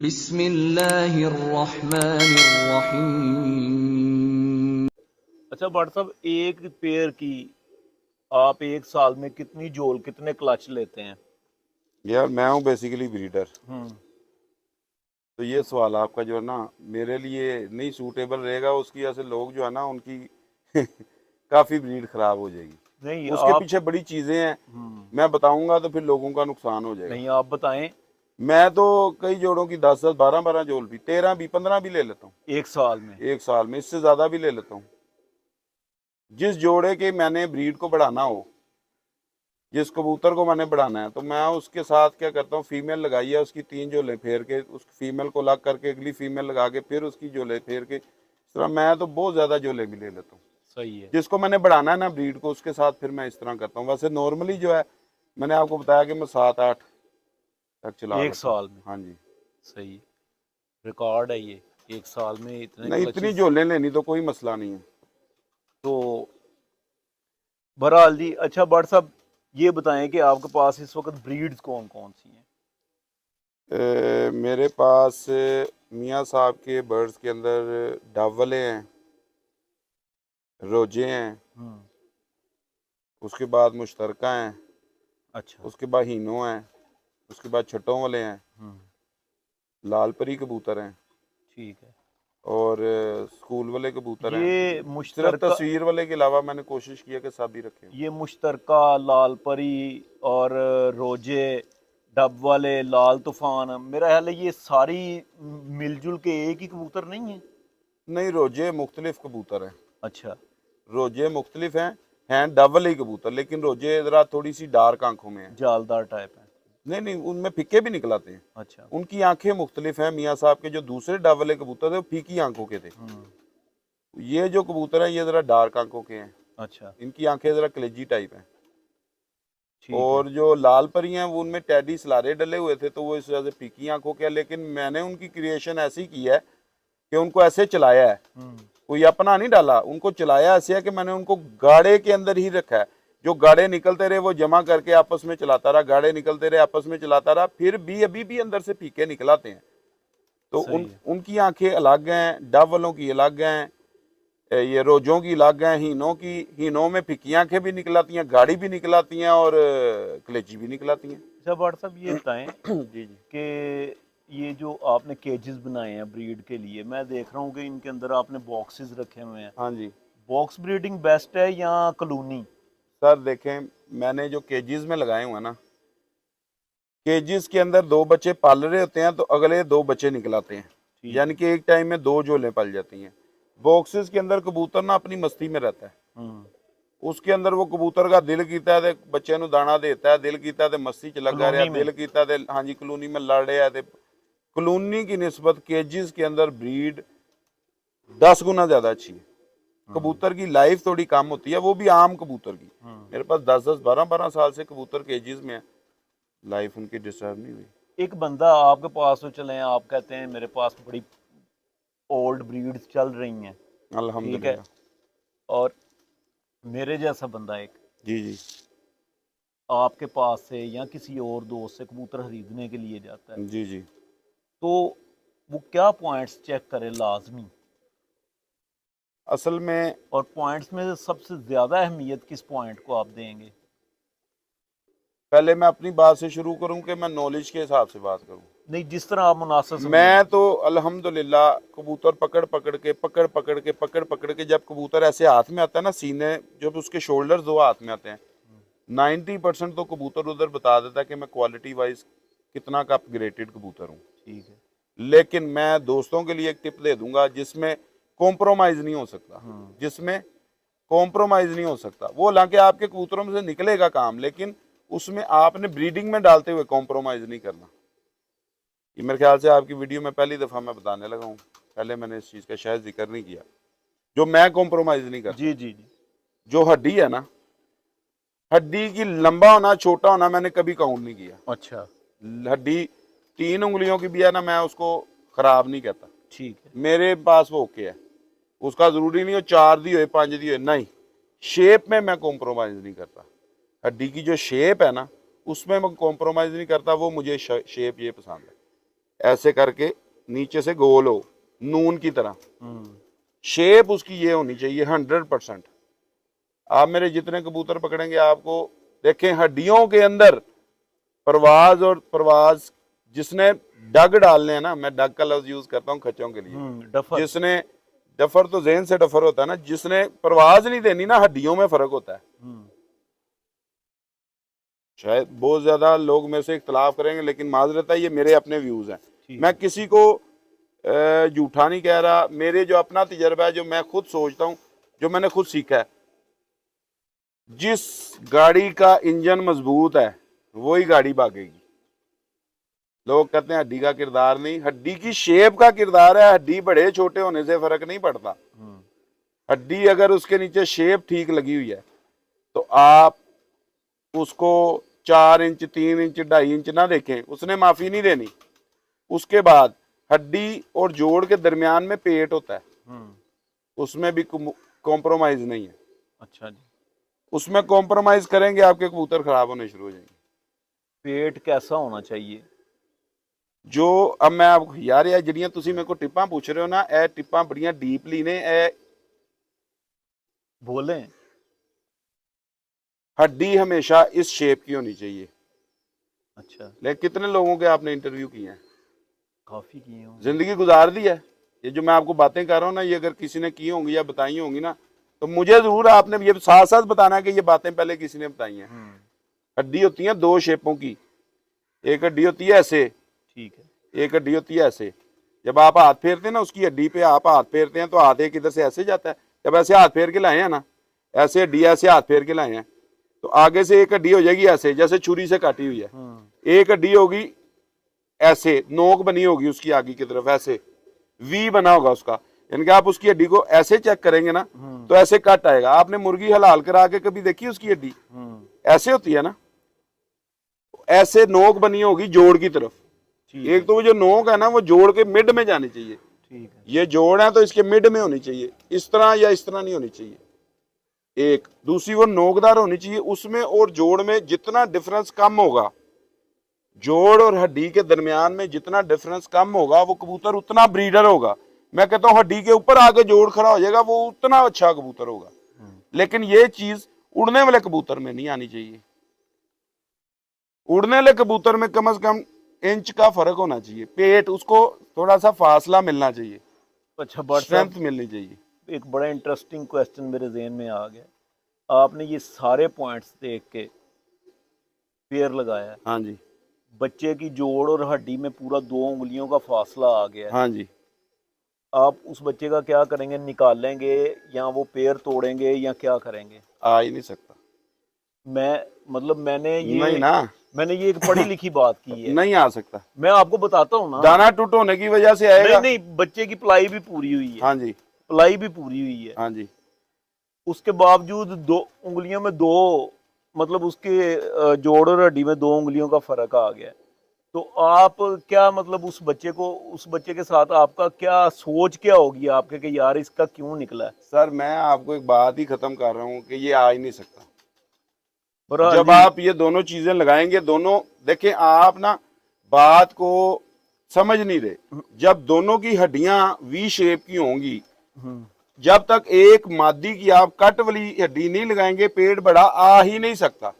बिस्मिल्लाहिर्रहमानिर्रहीम। अच्छा भट्ट साहब, एक पेयर की आप एक साल में कितनी जोल कितने क्लच लेते हैं? यार मैं हूँ बेसिकली ब्रीडर। हम्म। तो ये सवाल आपका जो है ना मेरे लिए नहीं सूटेबल रहेगा। उसकी वजह से लोग जो है ना उनकी काफ़ी ब्रीड खराब हो जाएगी। नहीं उसके आप। पीछे बड़ी चीज़ें हैं, हम्म। मैं बताऊंगा तो फिर लोगों का नुकसान हो जाएगा। नहीं, आप बताएं। मैं तो कई जोड़ों की 10-10 12-12 जोड़ भी 13 भी 15 भी ले लेता हूँ एक साल में? एक साल में, इससे ज़्यादा भी ले लेता हूँ। जिस जोड़े के मैंने ब्रीड को बढ़ाना हो, जिस कबूतर को मैंने बढ़ाना है, तो मैं उसके साथ क्या करता हूँ, फीमेल लगाई है उसकी 3 जोले फेर के, उस फीमेल को लग करके अगली फीमेल लगा के फिर उसकी जोले फेर के, इस तरह मैं तो बहुत ज़्यादा जोले भी ले लेता हूँ। सही है। जिसको मैंने बढ़ाना है ना ब्रीड को, उसके साथ फिर मैं इस तरह करता हूँ। वैसे नॉर्मली जो है मैंने आपको बताया कि मैं 7-8 तक चला एक लेता हूँ। साल में? हाँ जी। सही है। रिकॉर्ड है ये। एक साल में इतने नहीं, इतनी क्लचेस। जोलें लेनी तो कोई मसला नहीं है। तो बहरहाल जी, अच्छा भट्ट साहब, ये बताएं कि आपके पास इस वक्त ब्रीड्स कौन कौन सी हैं? मेरे पास मियाँ साहब के बर्ड्स के अंदर डावले हैं, रोजे हैं, हम्म। उसके बाद मुश्तरका हैं, अच्छा। उसके बाद हीनो हैं, उसके बाद छटों वाले हैं, हम्म। लाल परी कबूतर हैं, ठीक है। और स्कूल वाले कबूतर हैं। ये सिर्फ मुश्तरका। तस्वीर वाले के अलावा मैंने कोशिश की है कि सब ही रखे हों। ये मुश्तरका, लाल परी और रोजे, डब वाले, लाल तूफान, मेरा ख्याल है ये सारी मिलजुल के एक ही कबूतर नहीं है? नहीं, रोजे मुख्तलिफ कबूतर हैं। अच्छा। रोजे मुख्तलिफ हैं डबल ही कबूतर, लेकिन रोजे ज़रा थोड़ी सी डार्क आंखों में है। जालदार टाइप है? नहीं नहीं, उनमें फिक्के भी निकल आते हैं। अच्छा। उनकी आंखें मुख्तलिफ हैं। मियाँ साहब के जो दूसरे डबल कबूतर थे वो फीकी आंखों के थे। हम्म। ये जो कबूतर हैं ये ज़रा डार्क आंखों के हैं। अच्छा। इनकी आंखें ज़रा कलेजी टाइप हैं। ठीक है। और जो लाल परी हैं वो उनमें टैडी सलारे डले हुए थे, तो वो इस वजह से फीकी आंखों के हैं। लेकिन मैंने उनकी क्रिएशन ऐसी की है कि उनको ऐसे चलाया है, हम्म। कोई अपना नहीं डाला, उनको चलाया ऐसे है कि मैंने उनको गाड़े के अंदर ही रखा है। जो गाड़े निकलते रहे वो जमा करके आपस में चलाता रहा, गाड़े निकलते रहे आपस में चलाता रहा, फिर भी अभी भी अंदर से फीके निकलाते हैं। तो सही है। उनकी आंखें अलग हैं, डब वालों की अलग हैं, ये रोजों की अलग हैं, हीनों की, हीनों में फिक्की आंखें भी निकलाती हैं, गाड़ी भी निकलाती हैं और कलेजी भी निकलाती हैं। अच्छा भट्ट साहब, ये बताएं जी जी। कि ये जो आपने केजेस बनाए हैं ब्रीड के लिए, मैं देख रहा हूँ कि इनके अंदर आपने बॉक्सेस रखे हुए हैं। हाँ जी बॉक्स ब्रीडिंग बेस्ट है या कॉलोनी? सर, देखें मैंने जो केजीज में लगाए हुए हैं ना, केजीज के अंदर 2 बच्चे पाल रहे होते हैं तो अगले 2 बच्चे निकलाते हैं, ठीक यानी है। कि एक टाइम में 2 झोलें पल जाती हैं। बॉक्सेस के अंदर कबूतर ना अपनी मस्ती में रहता है। हम्म। उसके अंदर वो कबूतर का दिल कीता है ते बच्चे ਨੂੰ दाना देता है, दिल कीता है ते मस्ती च लगा रहा, कॉलोनी में? दिल कीता है हाँ जी कॉलोनी में लड़ रहा है। कॉलोनी की निस्बत केजीज के अंदर ब्रीड 10 गुना ज्यादा अच्छी है। हम्म। कबूतर की लाइफ थोड़ी कम होती है, वो भी आम कबूतर की। हम्म। मेरे पास 10-10 12-12 साल से कबूतर केजीज में है, लाइफ उनकी डिस्टर्ब नहीं हुई। एक बंदा आपके पास तो चले, आप कहते हैं मेरे पास बड़ी ओल्ड ब्रीड्स चल रही हैं, ठीक है, अल्हम्दुलिल्लाह। और मेरे जैसा बंदा एक जी जी। आपके पास से या किसी और दोस्त से कबूतर खरीदने के लिए जाता है, जी जी। तो वो क्या पॉइंट्स चेक करे लाजमी? असल में और पॉइंट्स में से सबसे ज़्यादा अहमियत किस पॉइंट को आप देंगे? पहले मैं अपनी बात से शुरू करूं कि मैं नॉलेज के हिसाब से बात करूं। नहीं, जिस तरह आप मुनासिब समझें। मैं तो अल्हम्दुलिल्लाह कबूतर पकड़ पकड़ के जब कबूतर ऐसे हाथ में आता है ना, सीने जब उसके शोल्डर 2 हाथ में आते हैं, 90% तो कबूतर उधर बता देता है कि मैं क्वालिटी वाइज कितना का अपग्रेडेड कबूतर हूँ। ठीक है। लेकिन मैं दोस्तों के लिए एक टिप दे दूंगा जिसमें कॉम्प्रोमाइज नहीं हो सकता, जिसमें कॉम्प्रोमाइज नहीं हो सकता। वो हालांकि आपके कबूतरों में से निकलेगा काम, लेकिन उसमें आपने ब्रीडिंग में डालते हुए कॉम्प्रोमाइज नहीं करना। ये मेरे ख्याल से आपकी वीडियो में पहली दफ़ा मैं बताने लगा हूँ, पहले मैंने इस चीज़ का शायद जिक्र नहीं किया। जो मैं कॉम्प्रोमाइज़ नहीं करता, जी जी जी। जो हड्डी है ना, हड्डी की लंबा होना छोटा होना मैंने कभी काउंट नहीं किया। अच्छा। हड्डी 3 उंगलियों की भी है ना, मैं उसको ख़राब नहीं कहता। ठीक है। मेरे पास वो ओके है। उसका ज़रूरी नहीं हो 4 दी हो 5 दी हो, नहीं, शेप में मैं कॉम्प्रोमाइज़ नहीं करता। हड्डी की जो शेप है ना उसमें मैं कॉम्प्रोमाइज़ नहीं करता, वो मुझे शेप ये पसंद है। ऐसे करके नीचे से गोल हो, नून की तरह। हम्म, शेप उसकी ये होनी चाहिए 100%। आप मेरे जितने कबूतर पकड़ेंगे आपको देखें हड्डियों के अंदर परवाज और परवाज, जिसने डग डालने हैं ना, मैं डग का लफ्ज यूज करता हूँ खच्चों के लिए, डफर। जिसने डफर तो जेन से डफर होता है ना, जिसने परवाज नहीं देनी ना, हड्डियों में फर्क होता है। शायद बहुत ज्यादा लोग मेरे से इख्तलाफ करेंगे, लेकिन माजरत है, ये मेरे अपने व्यूज हैं। मैं किसी को झूठा नहीं कह रहा, मेरे जो अपना तजर्बा है, जो मैं खुद सोचता हूँ, जो मैंने खुद सीखा है, जिस गाड़ी का इंजन मजबूत है वही गाड़ी भागेगी। लोग कहते हैं हड्डी का किरदार नहीं, हड्डी की शेप का किरदार है। हड्डी बड़े छोटे होने से फर्क नहीं पड़ता। हड्डी अगर उसके नीचे शेप ठीक लगी हुई है तो आप उसको 4 इंच 3 इंच 2.5 इंच ना देखें, उसने माफी नहीं देनी। उसके बाद हड्डी और जोड़ के दरमियान में पेट होता है, उसमें भी कॉम्प्रोमाइज नहीं है। अच्छा जी। उसमें कॉम्प्रोमाइज करेंगे आपके कबूतर खराब होने शुरू हो जाएंगे। पेट कैसा होना चाहिए? जो अब मैं आपको यार जड़ियां तुसी मेरे को टिप्पा पूछ रहे हो ना, ए टिप्पा बड़ियां डीपली ने। ए बोलें हड्डी हमेशा इस शेप की होनी चाहिए। अच्छा। लेकिन कितने लोगों के आपने इंटरव्यू किए हैं? काफी किए होंगे। जिंदगी गुजार दी है। ये जो मैं आपको बातें कर रहा हूँ ना, ये अगर किसी ने की होंगी या बताई होंगी ना, तो मुझे जरूर आपने ये साथ साथ बताना कि ये बातें पहले किसी ने बताई हैं। हड्डी होती है 2 शेपों की। एक हड्डी होती है ऐसे, ठीक है, एक हड्डी होती है ऐसे। जब आप हाथ फेरते हैं ना, उसकी हड्डी पे आप हाथ फेरते हैं तो हाथ एक इधर से ऐसे जाता है। जब ऐसे हाथ फेर के लाए हैं ना, ऐसे हड्डी ऐसे हाथ फेर के लाए हैं, तो आगे से एक हड्डी हो जाएगी ऐसे, जैसे छुरी से काटी हुई है। एक हड्डी होगी ऐसे, नोक बनी होगी उसकी आगे की तरफ, ऐसे वी बना होगा उसका। यानी कि आप उसकी हड्डी को ऐसे चेक करेंगे ना, तो ऐसे कट आएगा। आपने मुर्गी हलाल करा के कभी देखी उसकी हड्डी? ऐसे होती है ना, ऐसे नोक बनी होगी जोड़ की तरफ। एक तो वो जो नोक है ना, वो जोड़ के मिड में जानी चाहिए। ठीक है, ये जोड़ है तो इसके मिड में होनी चाहिए, इस तरह या इस तरह नहीं होनी चाहिए। एक दूसरी वो नोकदार होनी चाहिए। उसमें और जोड़ में जितना डिफरेंस कम होगा, जोड़ और हड्डी के दरमियान में जितना डिफरेंस कम होगा, वो कबूतर उतना ब्रीडर होगा। मैं कहता हूं हड्डी के ऊपर आगे जोड़ खड़ा हो जाएगा, वो उतना अच्छा कबूतर होगा। लेकिन ये चीज उड़ने वाले कबूतर में नहीं आनी चाहिए। उड़ने वाले कबूतर में कम से कम इंच का फर्क होना चाहिए। पेट उसको थोड़ा सा फासला मिलना चाहिए। अच्छा, स्ट्रेंथ मिलनी चाहिए। एक बड़ा इंटरेस्टिंग क्वेश्चन मेरे जहन में आ गया। आपने ये सारे पॉइंट्स देख के पेयर लगाया। हाँ जी। बच्चे की जोड़ और हड्डी में पूरा 2 उंगलियों का फासला आ गया। हाँ जी। आप उस बच्चे का क्या करेंगे? निकालेंगे या वो पेयर तोड़ेंगे या क्या करेंगे? आ ही नहीं सकता। मैंने ये नहीं ना, मैंने ये एक पढ़ी लिखी बात की है। नहीं आ सकता। मैं आपको बताता हूँ ना, दाना टूट होने की वजह से आएगा। नहीं, बच्चे की पलाई भी पूरी हुई है। हाँ जी, पलाई भी पूरी हुई है। हाँ जी। उसके बावजूद 2 उंगलियों में 2, मतलब उसके जोड़ और हड्डी में 2 उंगलियों का फर्क आ गया। तो आप क्या, मतलब उस बच्चे के साथ आपका क्या सोच क्या होगी आपके कि यार इसका क्यों निकला है? सर मैं आपको एक बात ही खत्म कर रहा हूँ कि ये आ ही नहीं सकता। और जब आप ये दोनों चीजें लगाएंगे, दोनों देखें, आप ना बात को समझ नहीं रहे। जब दोनों की हड्डियां वी शेप की होंगी, जब तक एक मादी की आप कट वाली हड्डी नहीं लगाएंगे, पेट बड़ा आ ही नहीं सकता।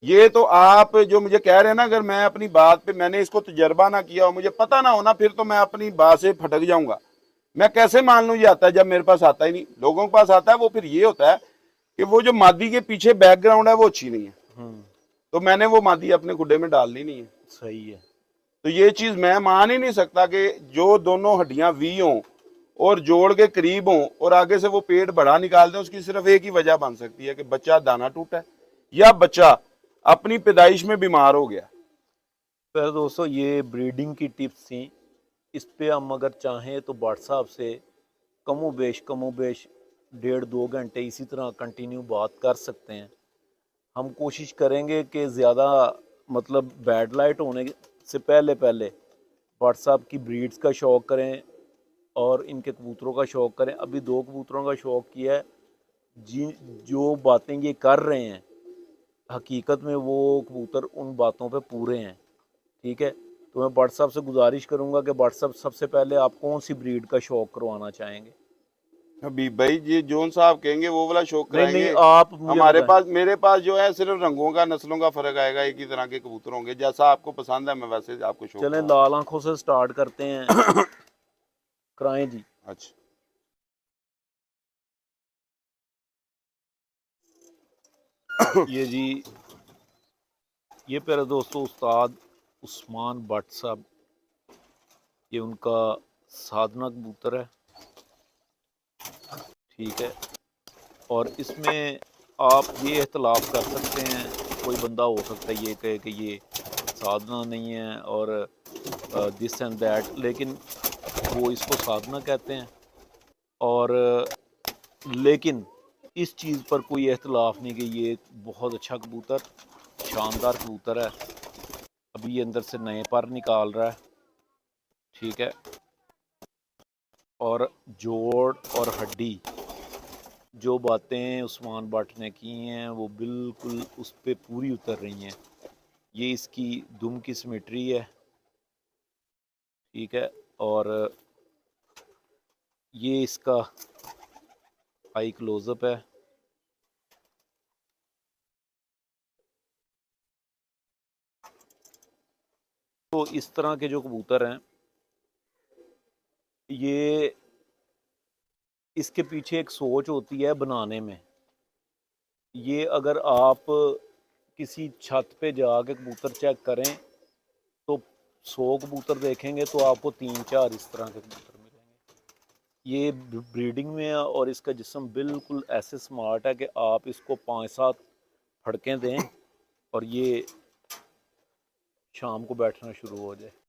ये तो आप जो मुझे कह रहे हैं ना, अगर मैं अपनी बात पे मैंने इसको तजर्बा ना किया और मुझे पता ना होना, फिर तो मैं अपनी बात से फटक जाऊंगा। मैं कैसे मान लूं ये आता है जब मेरे पास आता ही नहीं? लोगों के पास आता है। वो फिर ये होता है कि वो जो मादी के पीछे बैकग्राउंड है वो अच्छी नहीं है, तो मैंने वो मादी अपने खुड्डे में डालनी नहीं है। सही है। तो ये चीज मैं मान ही नहीं सकता कि जो दोनों हड्डियां वी हों और जोड़ के करीब हों और आगे से वो पेट बड़ा निकाल दें। उसकी सिर्फ एक ही वजह बन सकती है कि बच्चा दाना टूटा है या बच्चा अपनी पैदाइश में बीमार हो गया। फिर दोस्तों, ये ब्रीडिंग की टिप्स थी। इस पे हम अगर चाहें तो व्हाट्सएप से कमोबेश 1.5-2 घंटे इसी तरह कंटिन्यू बात कर सकते हैं। हम कोशिश करेंगे कि ज़्यादा, मतलब बैड लाइट होने से पहले व्हाट्सएप की ब्रीड्स का शौक़ करें और इनके कबूतरों का शौक़ करें। अभी 2 कबूतरों का शौक़ किया है। जो बातें ये कर रहे हैं, हकीकत में वो कबूतर उन बातों पे पूरे हैं। ठीक है, तो मैं भट्ट साहब से गुजारिश करूंगा कि भट्ट साहब सबसे पहले आप कौन सी ब्रीड का शौक करवाना चाहेंगे? हबीब भाई जी जोन सा आप कहेंगे वो वाला शौक नहीं कराएंगे। आप मुझे हमारे बताएं। पास मेरे पास जो है सिर्फ रंगों का नस्लों का फर्क आएगा, एक ही तरह के कबूतर होंगे, जैसा आपको पसंद है मैं वैसे आपको शौक चलें कराऊंगा। लाल आंखों से स्टार्ट करते हैं। कराएं जी। अच्छा ये जी, ये प्यारे दोस्तों उस्ताद उस्मान भट्ट साहब, ये उनका साधना कबूतर है, ठीक है। और इसमें आप ये इख्तलाफ कर सकते हैं, कोई बंदा हो सकता है ये कहे कि ये साधना नहीं है और दिस एंड दैट, लेकिन वो इसको साधना कहते हैं। और लेकिन इस चीज़ पर कोई इख्तलाफ नहीं कि ये बहुत अच्छा कबूतर, शानदार कबूतर है। अभी ये अंदर से नए पर निकाल रहा है, ठीक है। और जोड़ और हड्डी, जो बातें उस्मान भट्ट ने की हैं वो बिल्कुल उस पर पूरी उतर रही हैं। ये इसकी दुम की सिमेट्री है, ठीक है। और ये इसका आई क्लोजअप है। तो इस तरह के जो कबूतर हैं, ये इसके पीछे एक सोच होती है बनाने में। ये अगर आप किसी छत पे जाके कबूतर चेक करें तो 100 कबूतर देखेंगे तो आपको 3-4 इस तरह के कबूतर मिलेंगे। ये ब्रीडिंग में है और इसका जिस्म बिल्कुल ऐसे स्मार्ट है कि आप इसको 5-7 फड़कें दें और ये शाम को बैठना शुरू हो जाए।